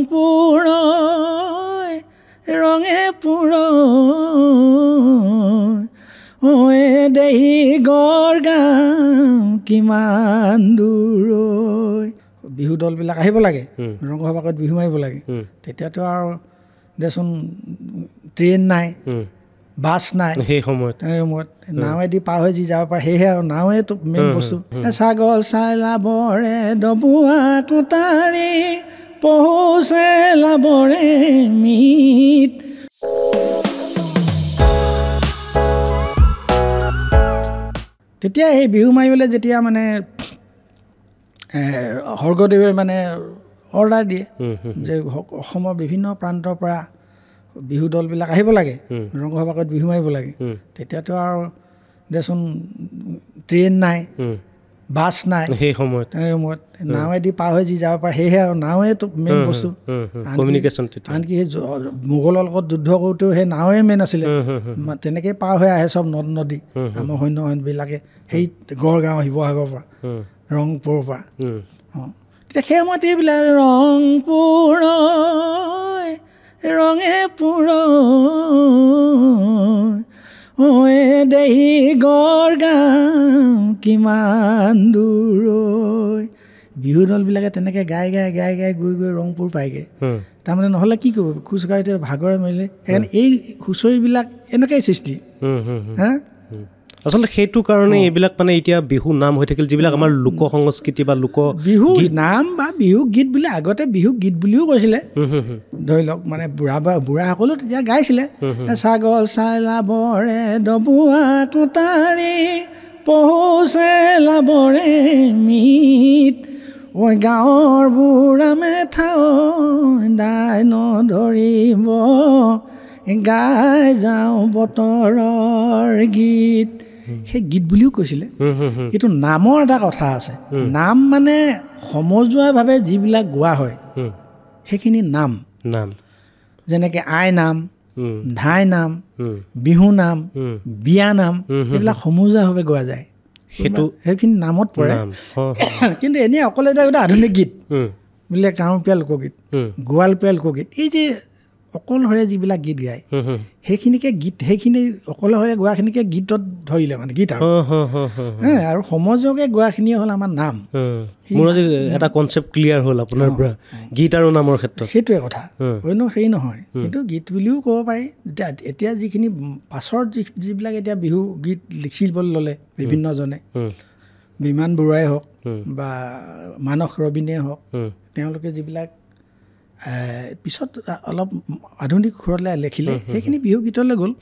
পুৰয় ৰঙে পুৰয় ঐ দেহি গড় গাঁও কিমান দূৰৈ বিহু দলবিলাক আহিব লাগে ৰংঘৰ বিহু মাৰিব লাগে তেতিয়াতো আৰু দেচোন ট্ৰেইন নাই বাছ নাই সেই সময়ত নাৱেদি পাৰ হৈ যি যাব পাৰে সেয়েহে আৰু নাৱেতো মেইন বস্তু ছাগল চালাবৰে ডবুৱা কটাৰী পহুছে লাবৰে মিত তেতিয়া সেই বিহু মাৰিবলৈ যেতিয়া মানে স্বৰ্গদেৱে মানে অৰ্ডাৰ দিয়ে যে অসমৰ বিভিন্ন প্ৰান্তৰ পৰা বিহু দলবিলাক আহিব লাগে ৰংঘৰ বিহু মাৰিব লাগে তেতিয়াতো আৰু দেচোন ট্ৰেইন নাই বাছ নাই সেই সময়ত নাৱেদি পাৰ হৈ যি যাব পাৰে সেয়েহে আৰু নাৱেতো মেইন বস্তু কমিউনিকেশ্যন আনকি সেই মোগলৰ লগত যুদ্ধ কৰোঁতেও সেই নাৱে মেইন আছিলে তেনেকেই পাৰ হৈ আহে চব নদ নদী আমাৰ সৈন্যবিলাকে সেই গড়গাঁও শিৱসাগৰৰ পৰা ৰংপুৰৰ পৰা তেতিয়া সেই সময়ত এইবিলাক ৰংপুৰয় ৰঙে পুৰয় ঐ দেহি গড় গাঁও কিমান দূৰৈ বিহু দলবিলাকে তেনেকৈ গাই গৈ ৰংপুৰ পায়গৈ তাৰমানে নহ'লে কি কৰিব খোজকাঢ়ি ভাগৰে মেলিলে সেইকাৰণে এই হুঁচৰিবিলাক এনেকুৱাই সৃষ্টি হা আচলতে সেইটো কাৰণে এইবিলাক মানে এতিয়া বিহু নাম হৈ থাকিল যিবিলাক আমাৰ লোক সংস্কৃতি বা লোক বিহু নাম বা বিহু গীত বুলি আগতে বিহু গীত বুলিও কৈছিলে ধৰি লওক মানে বুঢ়াসকলেও তেতিয়া গাইছিলে ছাগল চালাবৰে ডবুৱা কটাৰী পহুছে লাবৰে মিত ঐ গাঁৱৰ বুঢ়া মেথাও দাই নধৰিব গাই যাওঁ বতৰৰ গীত সেই গীত বুলিও কৈছিলে কিন্তু নামৰ এটা কথা আছে নাম মানে সমজুৱাভাৱে যিবিলাক গোৱা হয় সেইখিনি নাম যেনেকৈ আই নাম ধাই নাম বিহু নাম বিয়া নাম এইবিলাক সমজুৱাভাৱে গোৱা যায় সেইখিনি নামত পৰে কিন্তু এনেই অকলে এটা আধুনিক গীত বোলে কাউৰীয়া লোকগীত গোৱালপৰীয়া লোকগীত এই যে অকলশৰে যিবিলাক গীত গায় সেইখিনি অকলশৰে গোৱাখিনিকে গীতত ধৰিলে মানে গীত আৰু সমাজকে গোৱাখিনি হ'ল আমাৰ নাম মোৰ এটা কনচেপ্ট ক্লিয়াৰ হ'ল আপোনাৰ পৰা গীত আৰু নামৰ ক্ষেত্ৰত সেইটোৱে কথা অন্য হেৰি নহয় কিন্তু গীত বুলিও ক'ব পাৰি এতিয়া যিখিনি পাছৰ যিবিলাক এতিয়া বিহু গীত লিখিবলৈ ল'লে বিভিন্নজনে বিমান বৰুৱাই হওক বা মানস ৰবীনে হওক তেওঁলোকে যিবিলাক পিছত অলপ আধুনিক সুৰলৈ লিখিলে সেইখিনি বিহু গীতলৈ গ'ল